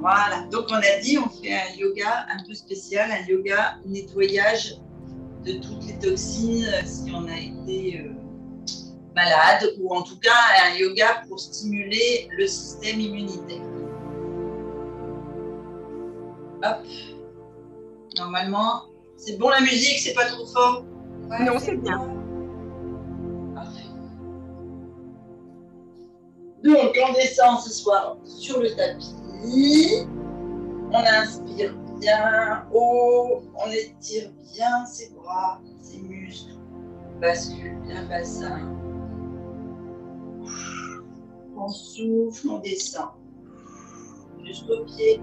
Voilà. Donc, on a dit, on fait un yoga un peu spécial, un yoga nettoyage de toutes les toxines si on a été malade, ou en tout cas un yoga pour stimuler le système immunitaire. Hop. Normalement, c'est bon la musique, c'est pas trop fort? Ouais, non, c'est bien. Parfait. Donc, on descend ce soir sur le tapis. On inspire bien haut, on étire bien ses bras, ses muscles, on bascule bien le bassin. On souffle, on descend jusqu'aux pieds.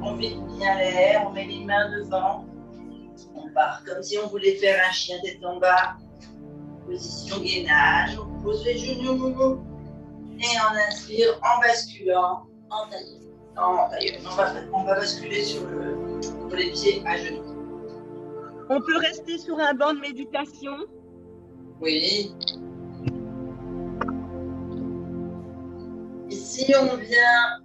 On vide bien l'air, on met les mains devant. On part comme si on voulait faire un chien tête en bas. Position gainage, on pose les genoux. Et on inspire en basculant, en tailleur. On va basculer sur les pieds à genoux. On peut rester sur un banc de méditation. Oui. Ici, on vient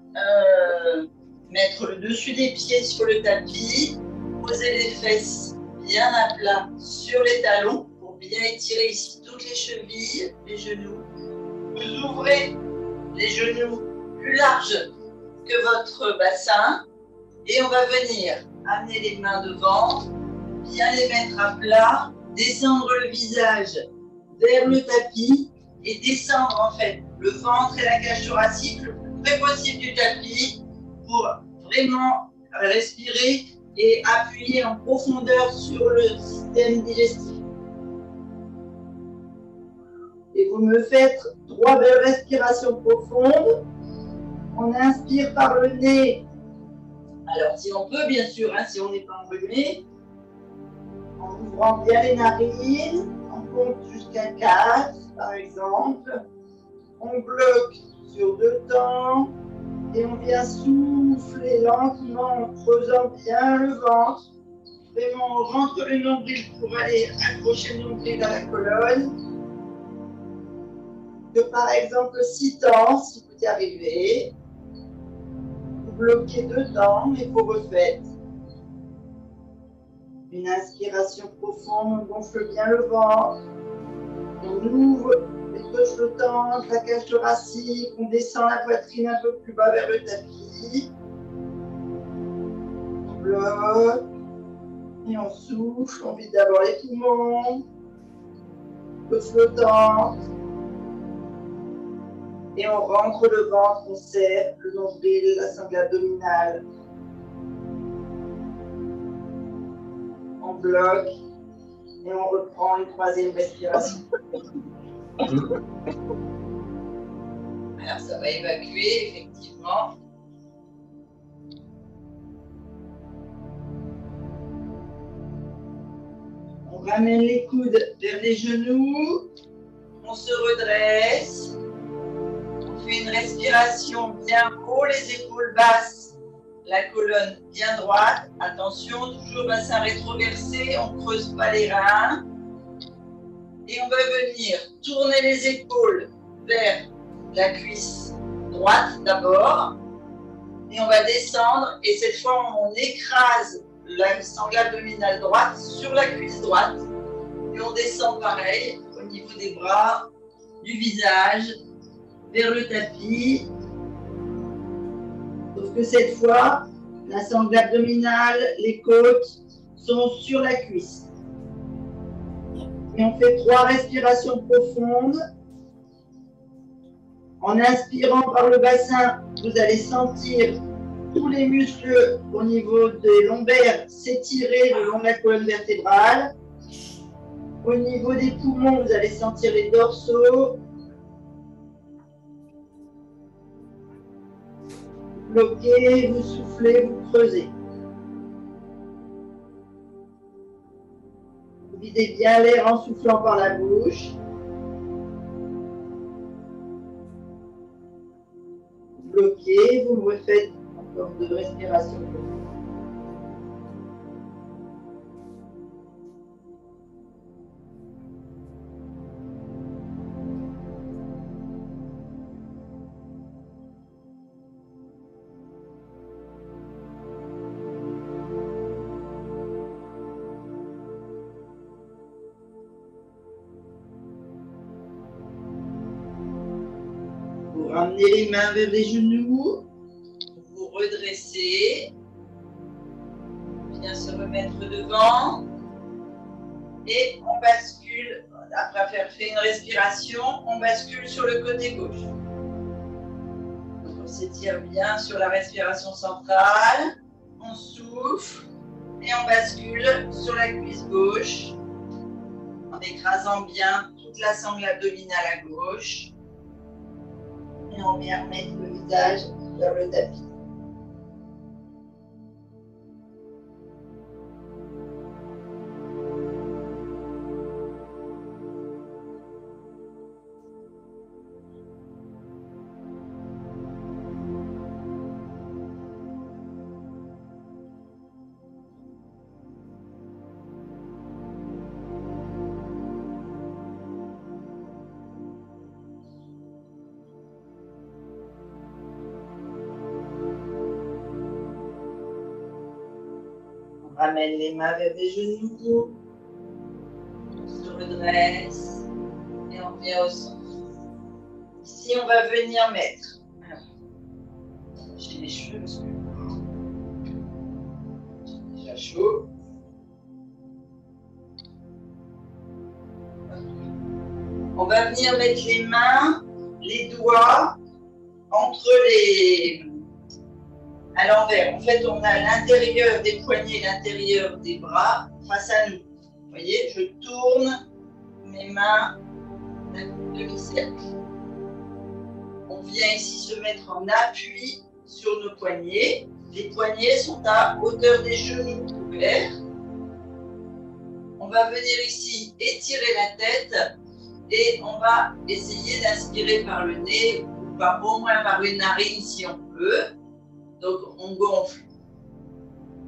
mettre le dessus des pieds sur le tapis, poser les fesses bien à plat sur les talons pour bien étirer ici toutes les chevilles, les genoux. Vous ouvrez les genoux plus larges que votre bassin et on va venir amener les mains devant, bien les mettre à plat, descendre le visage vers le tapis et descendre en fait le ventre et la cage thoracique le plus près possible du tapis pour vraiment respirer et appuyer en profondeur sur le système digestif. Et vous me faites 3 belles respirations profondes. On inspire par le nez. Alors, si on peut, bien sûr, si on n'est pas enrhumé, en ouvrant bien les narines, on compte jusqu'à 4, par exemple. On bloque sur 2 temps et on vient souffler lentement en creusant bien le ventre. Vraiment, on rentre le nombril pour aller accrocher le nombril à la colonne. Que par exemple 6 temps, si vous y arrivez. Vous bloquez 2 temps, mais vous refaites. Une inspiration profonde, on gonfle bien le ventre. On ouvre les deux flottantes, la cage thoracique, on descend la poitrine un peu plus bas vers le tapis. On bloque et on souffle, on vide d'abord les poumons, le flottant. Et on rentre le ventre, on serre le nombril, la sangle abdominale. On bloque et on reprend une 3e respiration. Alors ça va évacuer effectivement. On ramène les coudes vers les genoux. On se redresse. On fait une respiration bien haut, les épaules basses, la colonne bien droite. Attention, toujours bassin rétroversé, on ne creuse pas les reins. Et on va venir tourner les épaules vers la cuisse droite d'abord. Et on va descendre et cette fois on écrase la sangle abdominale droite sur la cuisse droite. Et on descend pareil au niveau des bras, du visage, vers le tapis. Sauf que cette fois, la sangle abdominale, les côtes sont sur la cuisse. Et on fait 3 respirations profondes. En inspirant par le bassin, vous allez sentir tous les muscles au niveau des lombaires s'étirer le long de la colonne vertébrale. Au niveau des poumons, vous allez sentir les dorsaux. Bloquez, vous soufflez, vous creusez. Vous videz bien l'air en soufflant par la bouche. Bloquez, vous me refaites encore 2 respirations. ramenez les mains vers les genoux. Vous redressez. Bien se remettre devant. Et on bascule, après avoir fait une respiration, on bascule sur le côté gauche. Donc on s'étire bien sur la respiration centrale. On souffle et on bascule sur la cuisse gauche en écrasant bien toute la sangle abdominale à gauche. Et on vient remettre le visage vers le tapis. Ramène les mains vers les genoux, on se redresse et on vient au centre. Ici, on va venir mettre. J'ai les cheveux parce que j'ai déjà chaud. On va venir mettre les mains, les doigts entre les... à l'envers. En fait, on a l'intérieur des poignets, l'intérieur des bras face à nous. Vous voyez, je tourne mes mains d'un demi-cercle. On vient ici se mettre en appui sur nos poignets. Les poignets sont à hauteur des genoux ouverts. On va venir ici étirer la tête et on va essayer d'inspirer par le nez ou au moins par une narine si on peut. Donc, on gonfle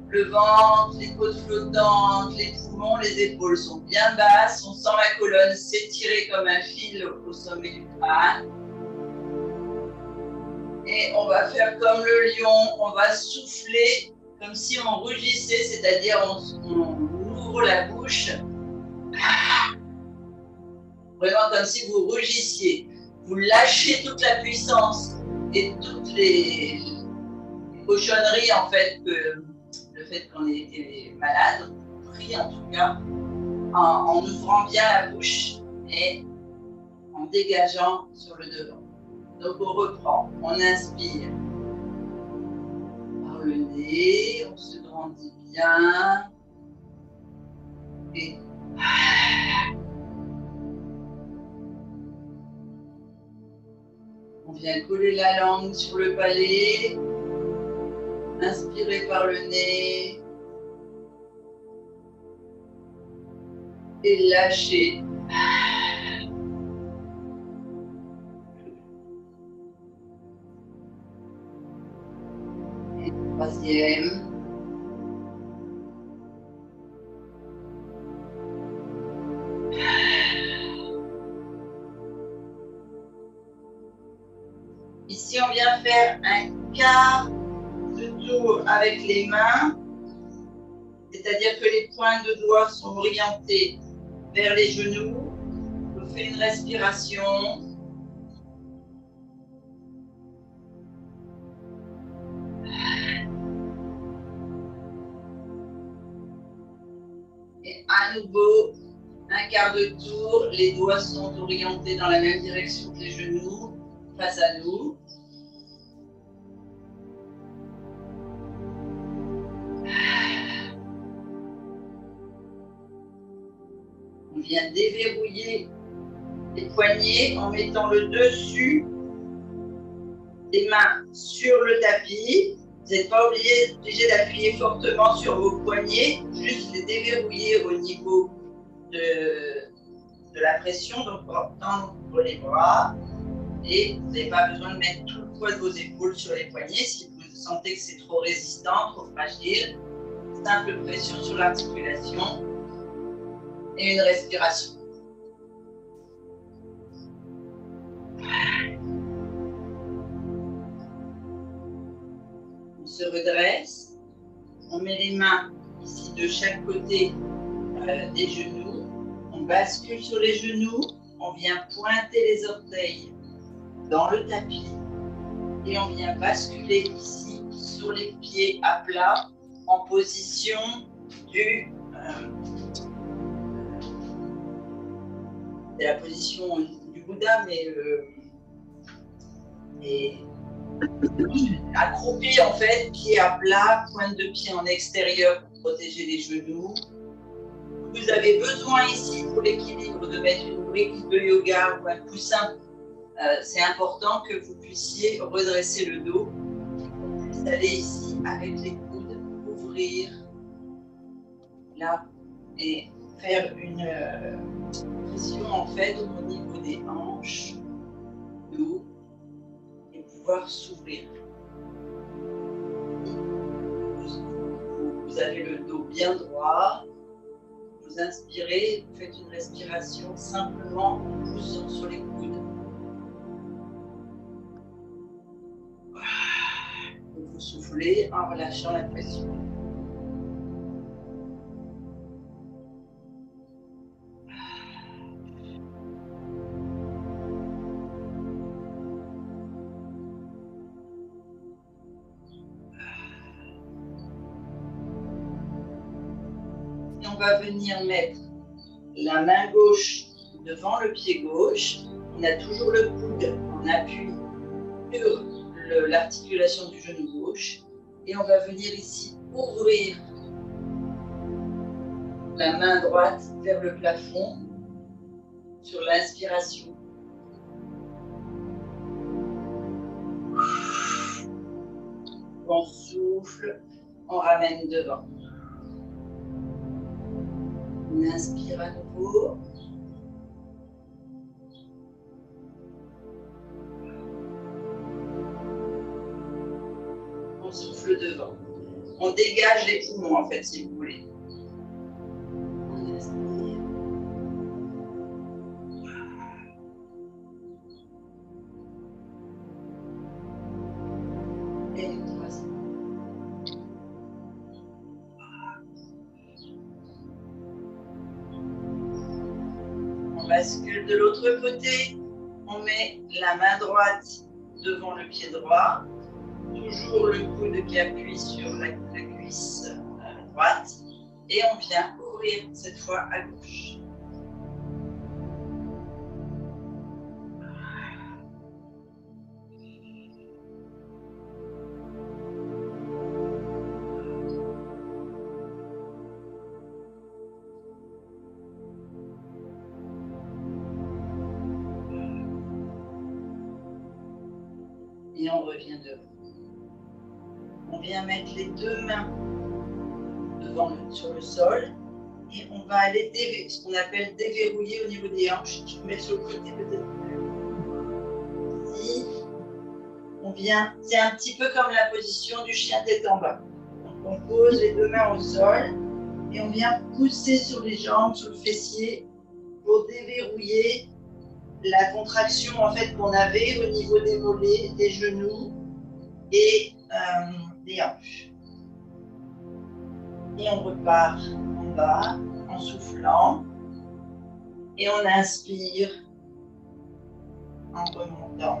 le ventre, les côtes flottantes, les poumons, les épaules sont bien basses. On sent la colonne s'étirer comme un fil au sommet du crâne. Et on va faire comme le lion, on va souffler comme si on rugissait, c'est-à-dire on ouvre la bouche. Vraiment comme si vous rugissiez. Vous lâchez toute la puissance et toutes les cochonneries en fait, que le fait qu'on ait été malade, pris en tout cas, en ouvrant bien la bouche et en dégageant sur le devant. Donc on reprend, on inspire par le nez, on se grandit bien et on vient coller la langue sur le palais. Inspirez par le nez et lâchez. Et troisième. Ici, on vient faire un quart de tour avec les mains, c'est-à-dire que les pointes de doigts sont orientés vers les genoux. On fait une respiration. Et à nouveau, un quart de tour, les doigts sont orientés dans la même direction que les genoux, face à nous. On vient déverrouiller les poignets en mettant le dessus des mains sur le tapis. Vous n'êtes pas obligé d'appuyer fortement sur vos poignets, juste les déverrouiller au niveau de la pression, donc tendre les bras. Et vous n'avez pas besoin de mettre tout le poids de vos épaules sur les poignets. Si vous sentez que c'est trop résistant, trop fragile, simple pression sur l'articulation et une respiration. On se redresse, on met les mains ici de chaque côté des genoux, on bascule sur les genoux, on vient pointer les orteils dans le tapis et on vient basculer ici sur les pieds à plat en position c'est la position du Bouddha, mais accroupi en fait, pieds à plat, pointe de pied en extérieur pour protéger les genoux. Vous avez besoin ici pour l'équilibre de mettre une brique de yoga ou un coussin. C'est important que vous puissiez redresser le dos. Vous puissiez aller ici avec les coudes, ouvrir là et faire une pression en fait au niveau des hanches, dos et pouvoir s'ouvrir. Vous avez le dos bien droit. Vous inspirez, vous faites une respiration simplement en poussant sur les coudes. Vous soufflez en relâchant la pression. Et on va venir mettre la main gauche devant le pied gauche. On a toujours le coude en appui sur l'articulation du genou gauche. Et on va venir ici ouvrir la main droite vers le plafond sur l'inspiration. On souffle, on ramène devant. On inspire à nouveau. On souffle devant. On dégage les poumons en fait, si vous voulez. On inspire. Et une troisième. On bascule de l'autre côté. On met la main droite devant le pied droit. Toujours le coude qui appuie sur la cuisse droite. Et on vient ouvrir cette fois à gauche. Et on revient devant. On vient mettre les deux mains sur le sol et on va aller ce qu'on appelle déverrouiller au niveau des hanches. Je mets sur le côté peut-être. Ici, on vient, c'est un petit peu comme la position du chien tête en bas. Donc on pose les deux mains au sol et on vient pousser sur les jambes, sur le fessier pour déverrouiller la contraction en fait qu'on avait au niveau des mollets, des genoux et des hanches. Et on repart en bas en soufflant et on inspire en remontant.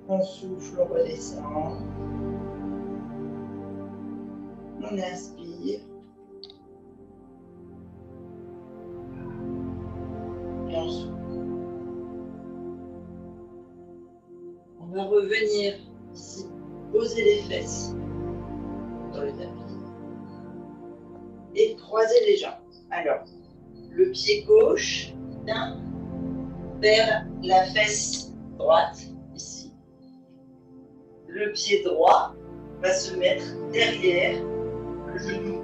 On souffle, on redescend. On inspire. Et on souffle. On va revenir ici, poser les fesses dans le tapis et croiser les jambes. Alors, le pied gauche vient vers la fesse droite, ici. Le pied droit va se mettre derrière le genou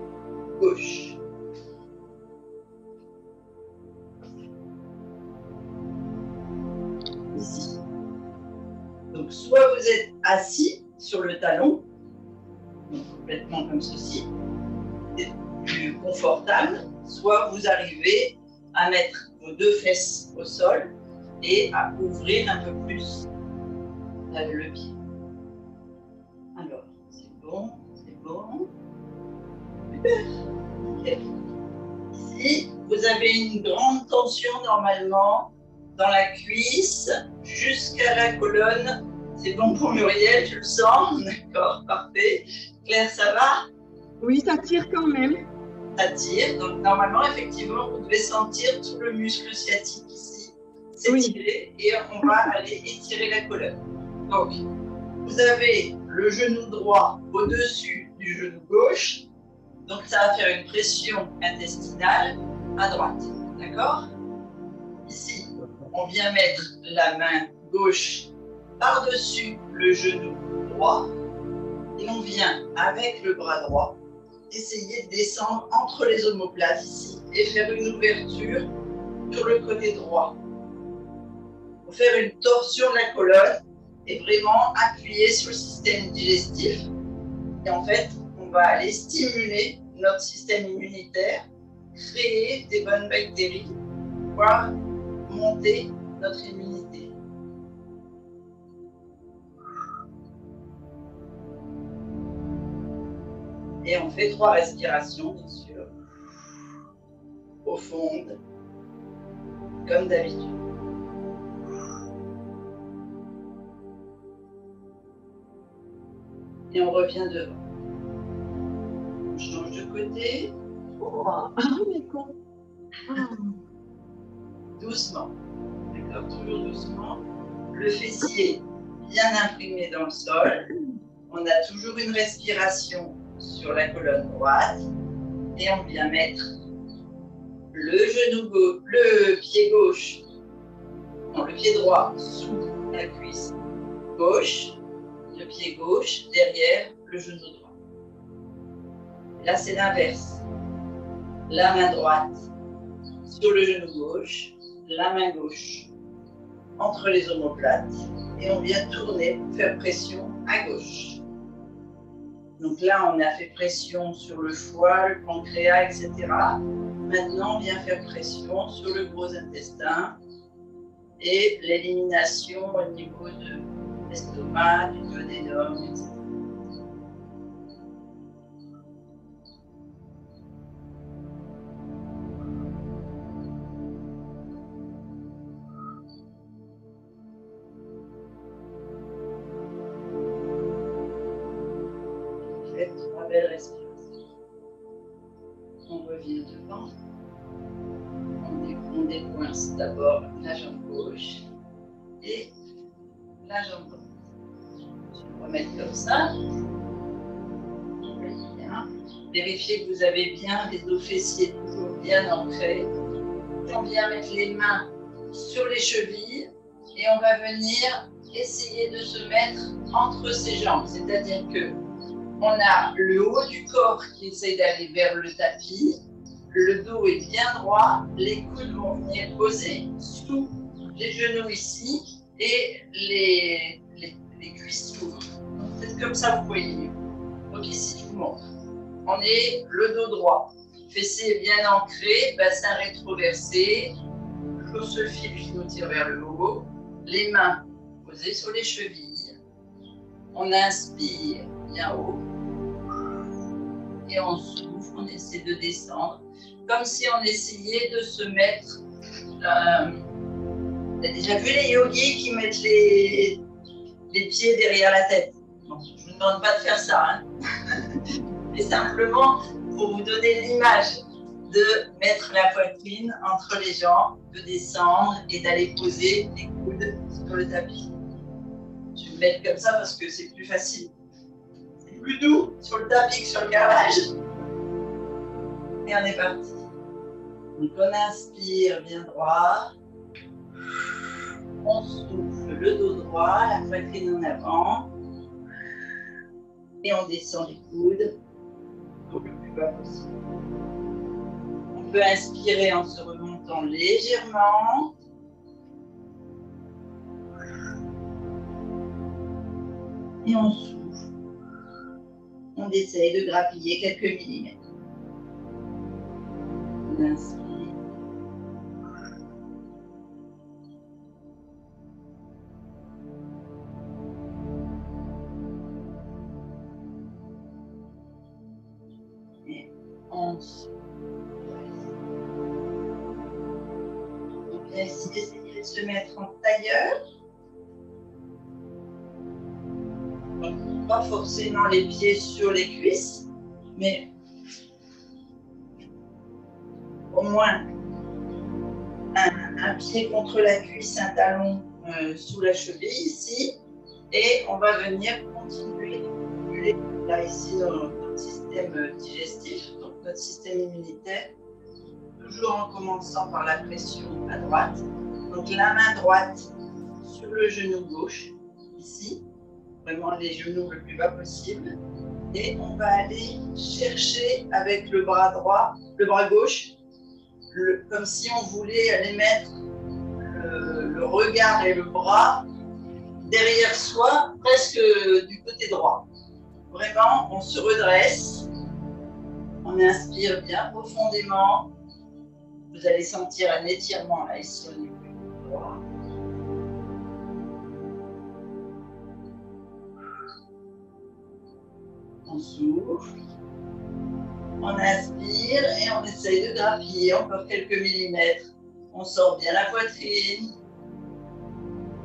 gauche. Ici. Donc, soit vous êtes assis sur le talon, donc complètement comme ceci, c'est plus confortable, soit vous arrivez à mettre vos deux fesses au sol et à ouvrir un peu plus le pied. Alors, c'est bon, c'est bon. Super. Okay. Ici, vous avez une grande tension normalement dans la cuisse jusqu'à la colonne. C'est bon pour Muriel, tu le sens? D'accord, parfait. Claire, ça va? Oui, ça tire quand même. Ça tire. Donc, normalement, effectivement, vous devez sentir tout le muscle sciatique ici s'étirer et on va aller étirer la colonne. Donc, vous avez le genou droit au-dessus du genou gauche. Donc, ça va faire une pression intestinale à droite. D'accord? Ici, on vient mettre la main gauche par-dessus le genou droit et on vient, avec le bras droit, essayer de descendre entre les omoplates ici et faire une ouverture sur le côté droit. Pour faire une torsion de la colonne et vraiment appuyer sur le système digestif. Et en fait, on va aller stimuler notre système immunitaire, créer des bonnes bactéries, pouvoir monter notre immunité. Et on fait 3 respirations, bien sûr, profondes, comme d'habitude. Et on revient devant. On change de côté. Ah, mais con. Doucement. D'accord, toujours doucement. Le fessier bien imprimé dans le sol. On a toujours une respiration sur la colonne droite. Et on vient mettre le genou gauche, le pied gauche, non, le pied droit sous la cuisse gauche, le pied gauche derrière le genou droit. Et là, c'est l'inverse. La main droite sur le genou gauche, la main gauche entre les omoplates et on vient tourner pour faire pression à gauche. Donc là, on a fait pression sur le foie, le pancréas, etc. Maintenant, on vient faire pression sur le gros intestin et l'élimination au niveau de l'estomac, du duodénum, etc. Faites 3 belles respirations. On revient devant. On décoince d'abord la jambe gauche et la jambe droite. Je vais remettre comme ça. Bien. Vérifiez que vous avez bien les dos fessiers toujours bien ancrés. On vient mettre les mains sur les chevilles et on va venir essayer de se mettre entre ses jambes. C'est-à-dire que on a le haut du corps qui essaie d'aller vers le tapis, le dos est bien droit, les coudes vont venir poser sous les genoux ici et les cuisses s'ouvrent. Peut-être comme ça vous voyez mieux. Donc ici je vous montre. On est le dos droit, fessier bien ancré, bassin rétroversé, clossophiles qui nous tire vers le haut, les mains posées sur les chevilles. On inspire bien haut. Et on souffle, on essaie de descendre, comme si on essayait de se mettre. Vous avez déjà vu les yogis qui mettent les pieds derrière la tête? Bon, je ne vous demande pas de faire ça, hein. Mais simplement pour vous donner l'image de mettre la poitrine entre les jambes, de descendre et d'aller poser les coudes sur le tapis. Je vais me mettre comme ça parce que c'est plus facile. Plus doux sur le tapis que sur le carrelage. Et on est parti. Donc on inspire bien droit. On souffle le dos droit, la poitrine en avant. Et on descend les coudes le plus bas possible. On peut inspirer en se remontant légèrement. Et on souffle. On essaye de grappiller quelques millimètres. On inspire. Et on souffle. bien ici essayer de se mettre en tailleur. Donc, pas forcément les pieds sur les cuisses, mais au moins un pied contre la cuisse, un talon sous la cheville ici. Et on va venir continuer là ici dans notre système digestif, donc notre système immunitaire, toujours en commençant par la pression à droite. Donc la main droite sur le genou gauche, ici, vraiment les genoux le plus bas possible. Et on va aller chercher avec le bras droit, le bras gauche, comme si on voulait aller mettre le regard et le bras derrière soi, presque du côté droit. Vraiment, on se redresse, on inspire bien profondément. Vous allez sentir un étirement là, ici au niveau du droit. On souffle, on inspire et on essaye de grappiller encore quelques millimètres. On sort bien la poitrine,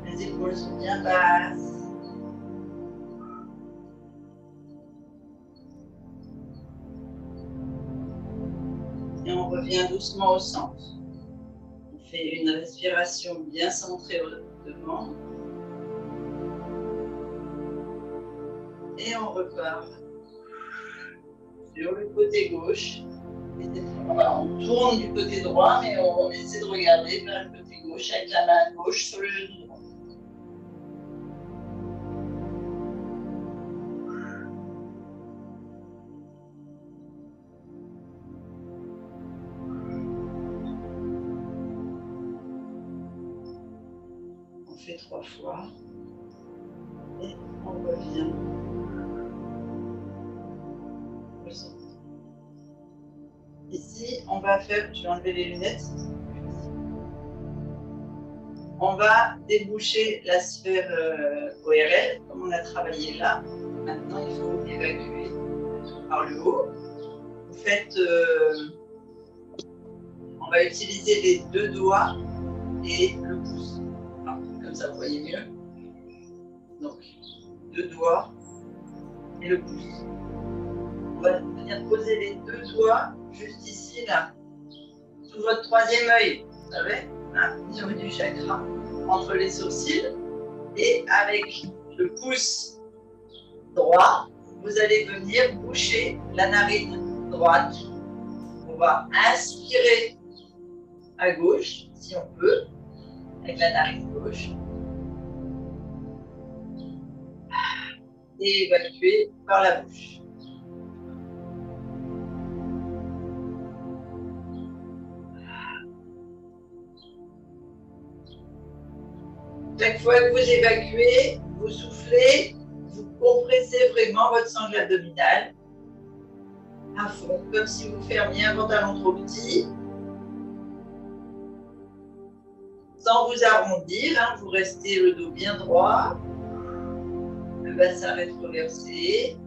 les épaules sont bien basses. Et on revient doucement au centre. On fait une respiration bien centrée devant. Et on repart sur le côté gauche. On tourne du côté droit, mais on essaie de regarder vers le côté gauche avec la main gauche sur le genou droit. On fait 3 fois. Et on revient au centre. Ici, on va faire, je vais enlever les lunettes. On va déboucher la sphère ORL, comme on a travaillé là. Maintenant, il faut évacuer par le haut. Vous faites, on va utiliser les 2 doigts et le pouce. Alors, comme ça, vous voyez mieux. Donc, 2 doigts et le pouce. On va venir poser les 2 doigts juste ici, là, sous votre 3e œil, vous savez, là, au niveau du chakra, entre les sourcils. Et avec le pouce droit, vous allez venir boucher la narine droite. On va inspirer à gauche, si on peut, avec la narine gauche. Et évacuer par la bouche. Chaque fois que vous évacuez, vous soufflez, vous compressez vraiment votre sangle abdominale à fond, comme si vous fermiez un pantalon trop petit. Sans vous arrondir, hein, vous restez le dos bien droit, le bassin rétroversé.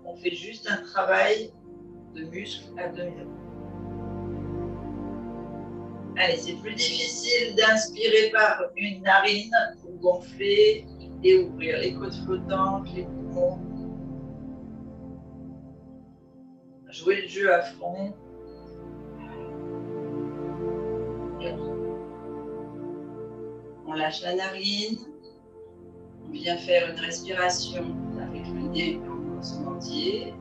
On fait juste un travail de muscles abdominaux. Allez, c'est plus difficile d'inspirer par une narine pour gonfler et ouvrir les côtes flottantes, les poumons. Jouer le jeu à fond. On lâche la narine. On vient faire une respiration avec le nez en son entier.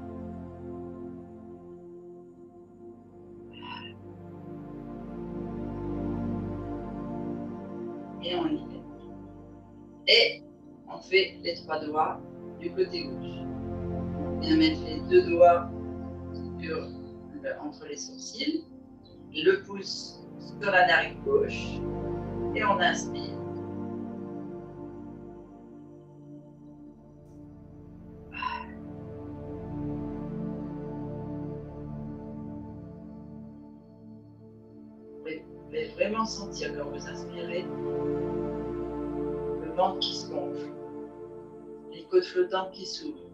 Et on libère. Et on fait les 3 doigts du côté gauche. On vient mettre les 2 doigts entre les sourcils, le pouce sur la narine gauche et on inspire. Vous pouvez vraiment sentir quand vous inspirez le ventre qui se gonfle, les côtes flottantes qui s'ouvrent,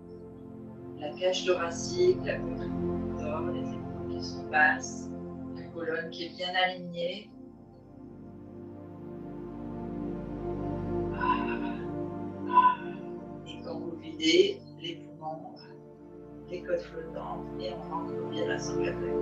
la cage thoracique, la poitrine qui sort, les épaules qui sont basses, la colonne qui est bien alignée. lever les poumons, les côtes flottantes et on rentre bien la sangle à l'œil.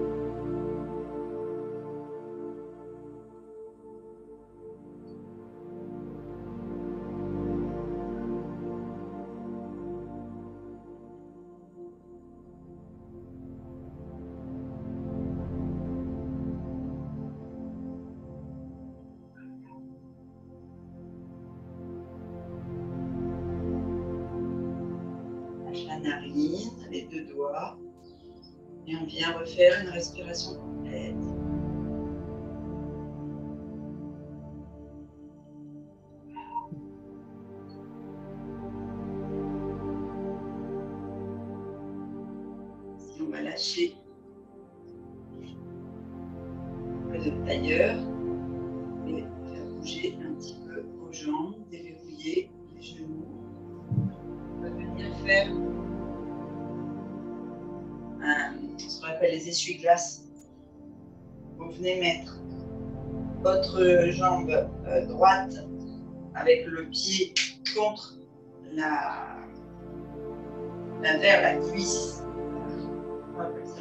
La narine, les deux doigts, et on vient refaire une respiration complète. Si on va lâcher le tailleur et faire bouger un petit peu vos jambes, déverrouiller les genoux. On va venir faire ce qu'on appelle les essuie-glaces. Vous venez mettre votre jambe droite avec le pied contre vers la cuisse. On appelle ça.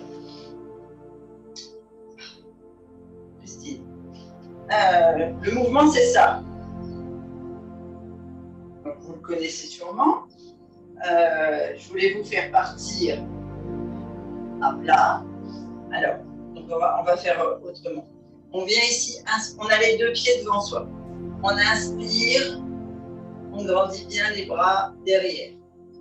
Christine. Le mouvement, c'est ça. Donc, vous le connaissez sûrement. Je voulais vous faire partir à plat. Alors, donc on va faire autrement. On vient ici, on a les deux pieds devant soi. On inspire, on grandit bien les bras derrière.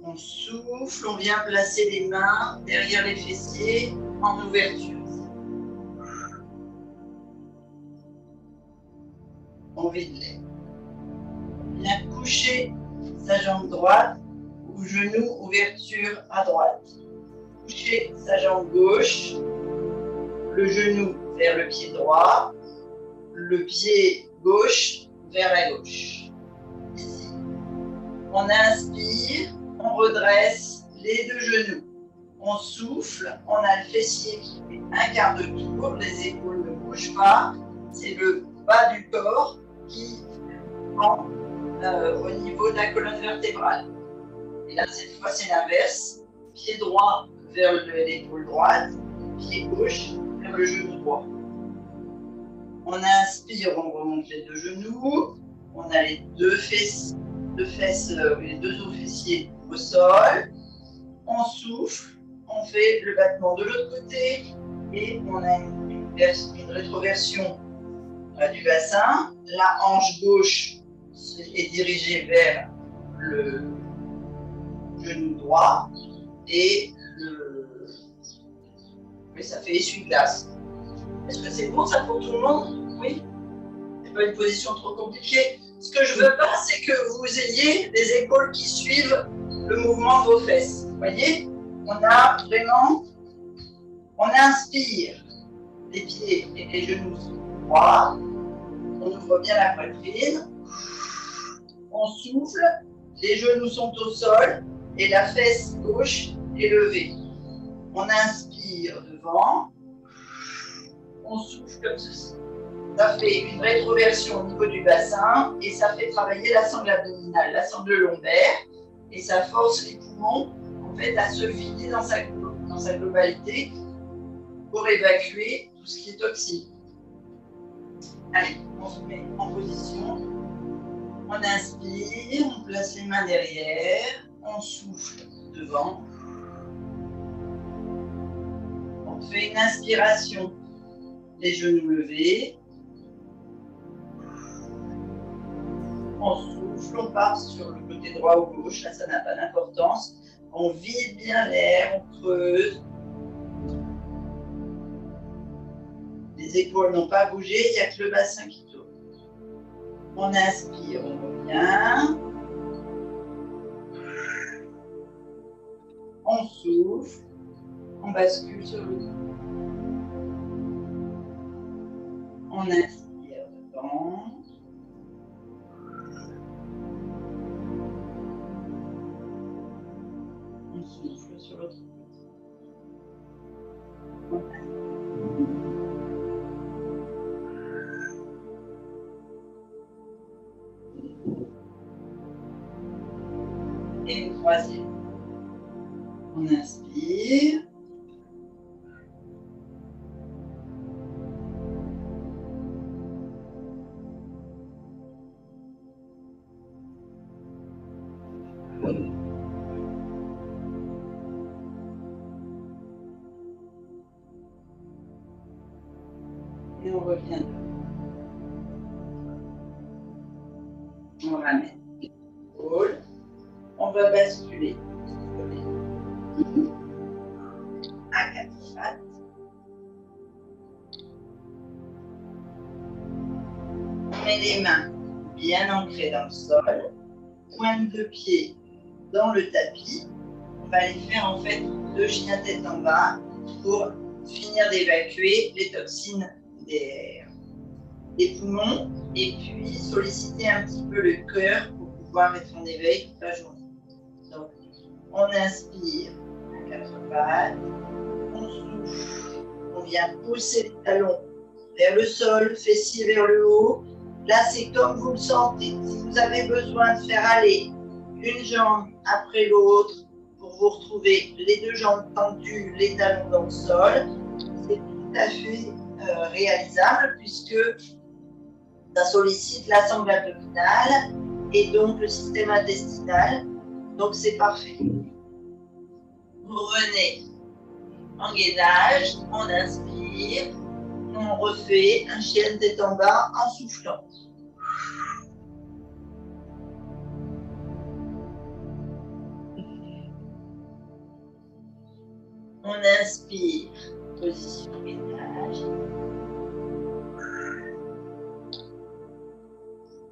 On souffle, on vient placer les mains derrière les fessiers en ouverture. On vide l'air. On vient coucher sa jambe droite ou genou, ouverture à droite. Coucher sa jambe gauche, le genou vers le pied droit, le pied gauche vers la gauche. Ici, on inspire, on redresse les deux genoux. On souffle, on a le fessier qui fait un quart de tour, les épaules ne bougent pas, c'est le bas du corps qui prend au niveau de la colonne vertébrale. Et là, cette fois, c'est l'inverse. Pied droit vers l'épaule droite, pied gauche vers le genou droit. On inspire, on remonte les deux genoux, on a les deux fesses, les deux os fessiers au sol, on souffle, on fait le battement de l'autre côté et on a une rétroversion du bassin. La hanche gauche est dirigée vers le genou droit et mais ça fait essuie-glace. Est-ce que c'est bon ça pour tout le monde? Oui. C'est pas une position trop compliquée. Ce que je veux pas, c'est que vous ayez les épaules qui suivent le mouvement de vos fesses. Vous voyez? On a vraiment, on inspire, les pieds et les genoux sont droits. On ouvre bien la poitrine. On souffle, les genoux sont au sol et la fesse gauche est levée. On inspire devant, on souffle comme ceci. Ça fait une rétroversion au niveau du bassin et ça fait travailler la sangle abdominale, la sangle lombaire et ça force les poumons en fait à se vider dans sa globalité pour évacuer tout ce qui est toxique. Allez, on se met en position. On inspire, on place les mains derrière, on souffle devant. On fait une inspiration, les genoux levés. On souffle, on part sur le côté droit ou gauche, là ça n'a pas d'importance. On vide bien l'air, on creuse. Les épaules n'ont pas bougé, il n'y a que le bassin qui tourne. On inspire, on revient. On souffle, on bascule sur le dos. On inspire dedans. On souffle sur l'autre côté. On inspire. Et une troisième. On inspire. Et on revient. On ramène l'épaule. On va basculer à quatre pattes. On met les mains bien ancrées dans le sol. Pointe de pied dans le tapis. On va aller faire en fait le chien tête en bas pour finir d'évacuer les toxines des poumons et puis solliciter un petit peu le cœur pour pouvoir être en éveil toute la journée. Donc, on inspire à quatre pattes, on souffle, on vient pousser les talons vers le sol, fessiers vers le haut. Là, c'est comme vous le sentez. Si vous avez besoin de faire aller une jambe après l'autre pour vous retrouver les deux jambes tendues, les talons dans le sol, c'est tout à fait réalisable puisque ça sollicite la sangle abdominale et donc le système intestinal. Donc, c'est parfait. Vous revenez en gainage, on inspire, on refait un chien tête en bas en soufflant. On inspire, position gainage.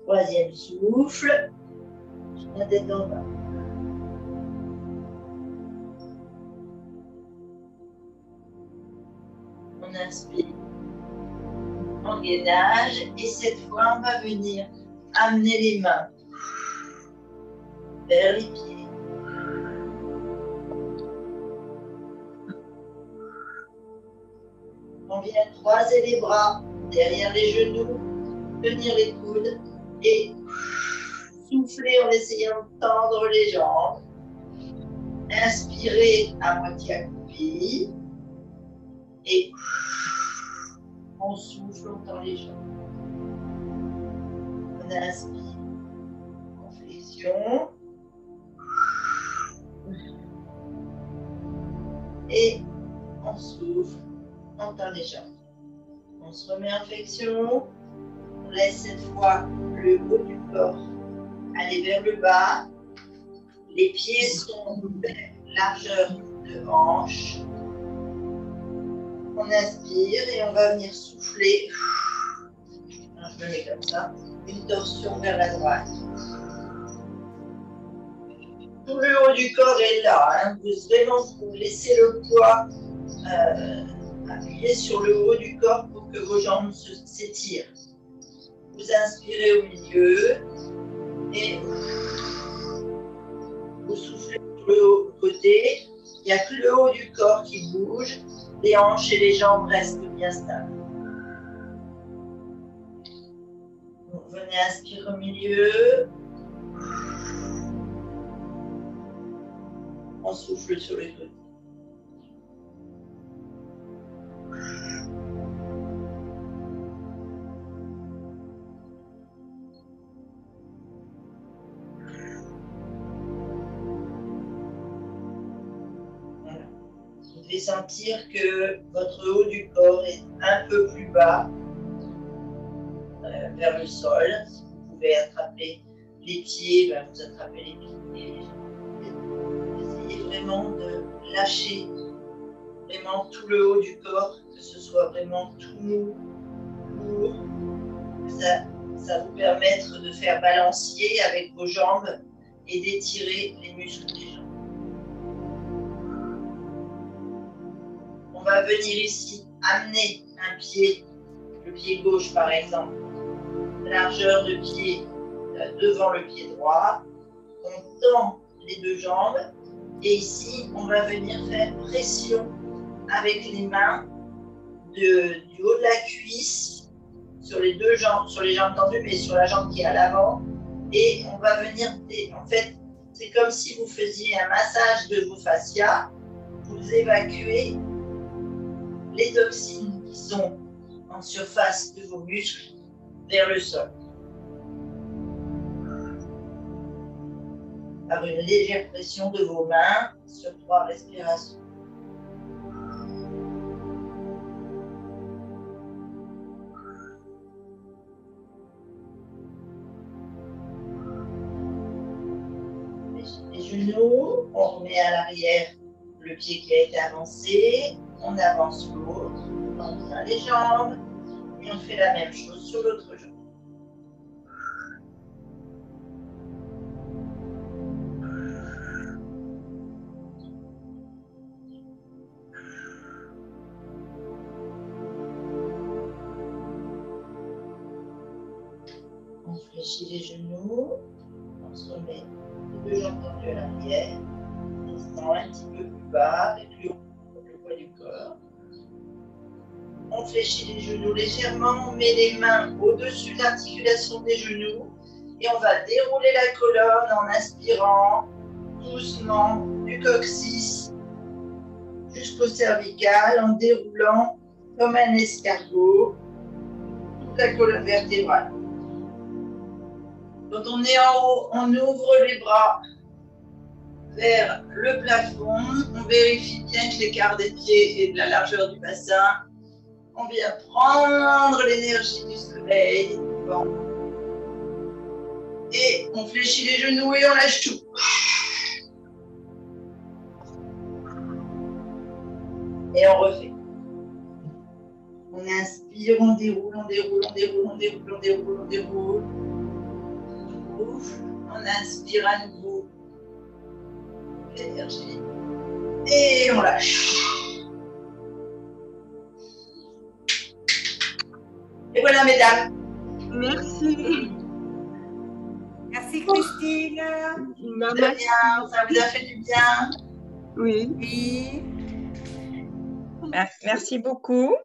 Troisième souffle, chien tête en bas. On inspire en gainage et cette fois on va venir amener les mains vers les pieds. On vient croiser les bras derrière les genoux, tenir les coudes et souffler en essayant de tendre les jambes. Inspirez à moitié accroupi et on souffle, on tend les jambes. On inspire en flexion et on souffle, on tend les jambes. On se remet en flexion. On laisse cette fois le haut du corps aller vers le bas. Les pieds sont largeur de hanche. On inspire et on va venir souffler. Je me mets comme ça. Une torsion vers la droite. Tout le haut du corps est là. Vous laissez le poids appuyer sur le haut du corps pour que vos jambes s'étirent. Vous inspirez au milieu et vous soufflez sur le haut côté. Il n'y a que le haut du corps qui bouge. Les hanches et les jambes restent bien stables. Vous venez inspirer au milieu. On souffle sur les côtés. Vous devez sentir que votre haut du corps est un peu plus bas vers le sol. Si vous pouvez attraper les pieds, vous attrapez les pieds. Essayez vraiment de lâcher vraiment tout le haut du corps, que ce soit vraiment tout mou, lourd. Ça vous permettre de faire balancier avec vos jambes et d'étirer les muscles des jambes. On va venir ici amener un pied, le pied gauche par exemple, largeur de pied devant le pied droit. On tend les deux jambes et ici on va venir faire pression avec les mains du haut de la cuisse sur les deux jambes, sur les jambes tendues mais sur la jambe qui est à l'avant et on va venir, en fait c'est comme si vous faisiez un massage de vos fascias vous évacuez les toxines qui sont en surface de vos muscles vers le sol. Par une légère pression de vos mains sur 3 respirations. Les genoux, on remet à l'arrière le pied qui a été avancé, on avance l'autre, on tend bien les jambes et on fait la même chose sur l'autre jambe. On fléchit les genoux, on se remet les 2 jambes tendues à l'arrière, descend un petit peu plus bas et plus haut le poids du corps. On fléchit les genoux légèrement, on met les mains au-dessus de l'articulation des genoux et on va dérouler la colonne en inspirant doucement du coccyx jusqu'au cervical en déroulant comme un escargot toute la colonne vertébrale. Quand on est en haut, on ouvre les bras vers le plafond. On vérifie bien que l'écart des pieds est de la largeur du bassin. On vient prendre l'énergie du soleil. Bon. Et on fléchit les genoux et on lâche tout. Et on refait. On inspire, on déroule, on déroule, on déroule, on déroule, on déroule, on déroule. On inspire à nouveau l'énergie et on lâche. Et voilà, mesdames. Merci. Merci Christine. De rien, ça vous a fait du bien. Oui. Oui. Merci beaucoup.